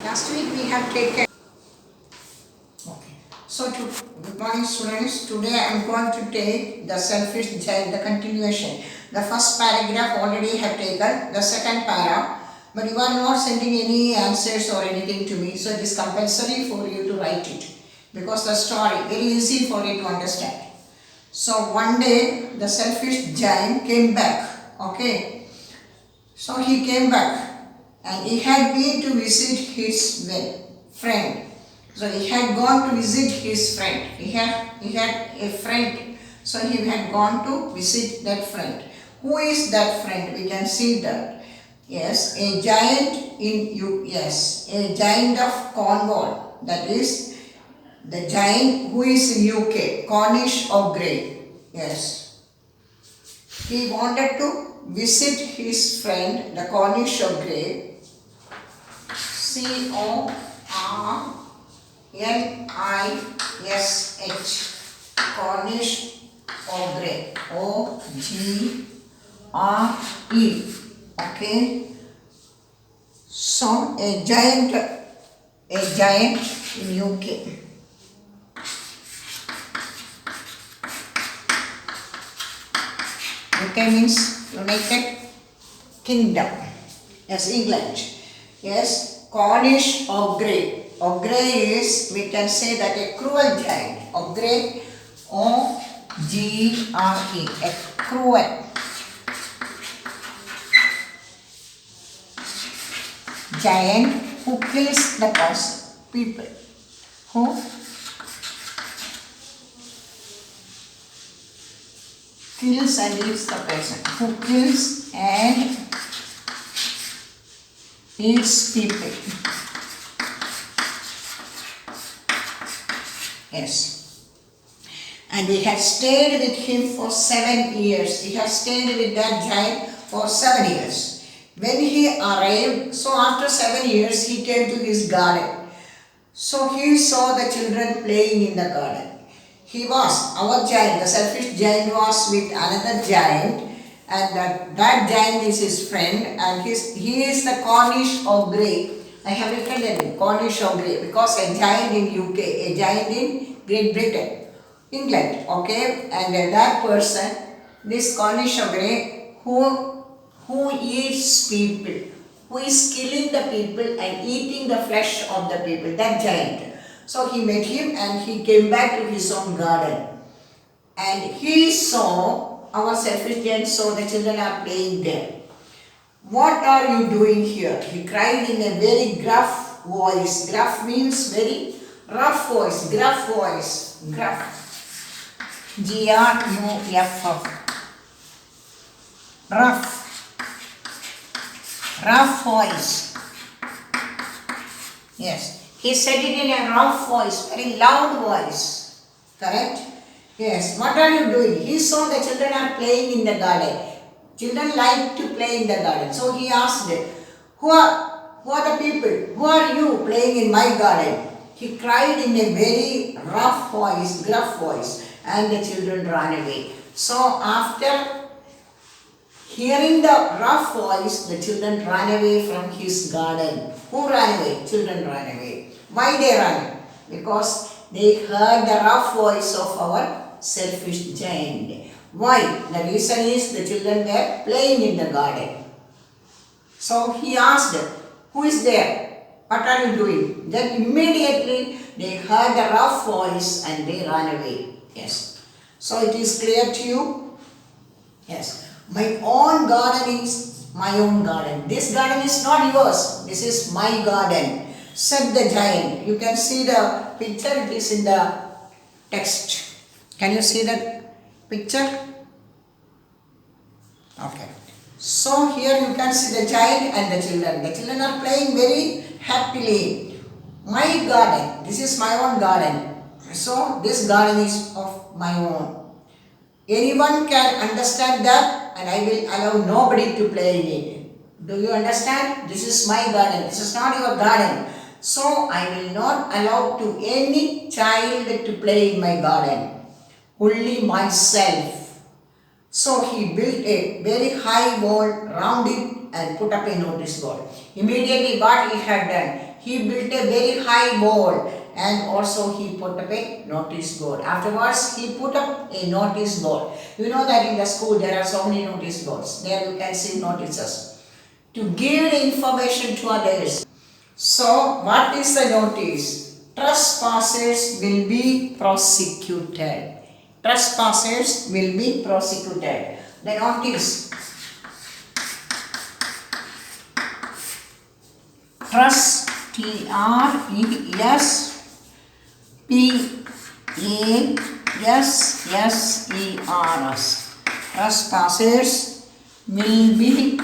Last week we have taken. Okay. So, good morning students. Today I am going to take the selfish child, the continuation. The first paragraph already have taken, the second paragraph. But you are not sending any answers or anything to me. So, it is compulsory for you to write it. Because the story, very easy for you to understand. So, one day the selfish giant came back. Okay. So, he came back. And he had been to visit his friend. So he had gone to visit his friend. He had a friend. So he had gone to visit that friend. Who is that friend? We can see that. Yes, a giant a giant of Cornwall. That is the giant who is in UK, Cornish of Grey. Yes. He wanted to visit his friend, the Cornish of Grey. C-O-R-N-I-S-H, Cornish of Grey, O-G-R-E. Okay. So a giant in UK. UK means United Kingdom. Yes, England. Yes. Cornish of Grey. Of Grey is, we can say that a cruel giant. Of Grey, O-G-R-E, a cruel giant who kills the people. Who kills and eats the person. Who kills and eats people. Yes. And he had stayed with him for 7 years. He had stayed with that giant for 7 years. When he arrived, so after 7 years, he came to his garden. So he saw the children playing in the garden. Our giant, the selfish giant was with another giant. And that giant is his friend, and he is the Cornish of Grey. I have written the name, Cornish of Grey, because a giant in UK, a giant in Great Britain, England, okay? And that person, this Cornish of Grey, who eats people, who is killing the people and eating the flesh of the people, that giant. So he met him and he came back to his own garden. And he saw, our selfish giant saw the children are playing there. What are you doing here? He cried in a very gruff voice. Gruff means very rough voice. Gruff voice. Gruff. G-R-U-F-F. Rough. Rough voice. Yes. He said it in a rough voice, very loud voice. Correct? Yes. What are you doing? He saw the children are playing in the garden. Children like to play in the garden. So he asked, who are the people? Who are you playing in my garden? He cried in a very rough voice, gruff voice, and the children ran away. So after hearing the rough voice, the children ran away from his garden. Who ran away? Children ran away. Why they ran? Because they heard the rough voice of our selfish giant. Why? The reason is the children were playing in the garden. So he asked, who is there? What are you doing? Then immediately they heard the rough voice and they ran away. Yes. So it is clear to you? Yes. My own garden is my own garden. This garden is not yours. This is my garden, said the giant. You can see the picture. It is in the text. Can you see the picture? Okay. So here you can see the giant and the children. The children are playing very happily. My garden. This is my own garden. So this garden is of my own. Anyone can understand that, and I will allow nobody to play in it. Do you understand? This is my garden. This is not your garden. So I will not allow to any child to play in my garden. Only myself. So he built a very high wall round it and put up a notice board. Immediately what he had done? He built a very high wall and also he put up a notice board. Afterwards, he put up a notice board. You know that in the school there are so many notice boards. There you can see notices to give the information to others. So, what is the notice? Trespassers will be prosecuted. Trespassers will be prosecuted. The notice. Trespassers. Trespassers will be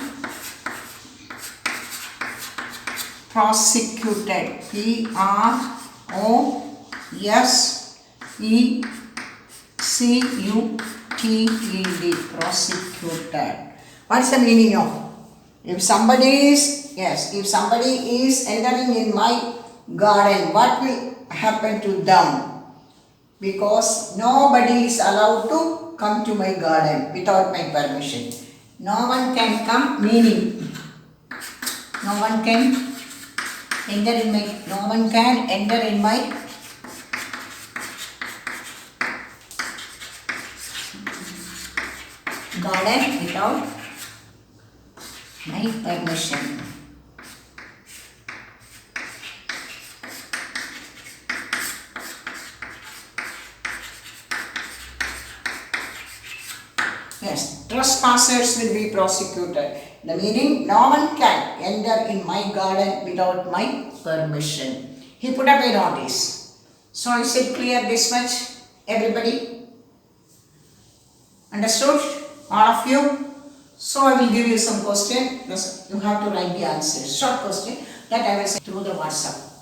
prosecuted. Prosecuted. Prosecuted. What's the meaning of? If somebody is entering in my garden, what will happen to them? Because nobody is allowed to come to my garden without my permission. No one can come, meaning no one can enter in my garden without my permission. Yes, trespassers will be prosecuted. The meaning, no one can enter in my garden without my permission. He put up a notice. So is it clear this much? Everybody? Understood? All of you? So I will give you some question. You have to write the answer. Short question that I will send through the WhatsApp.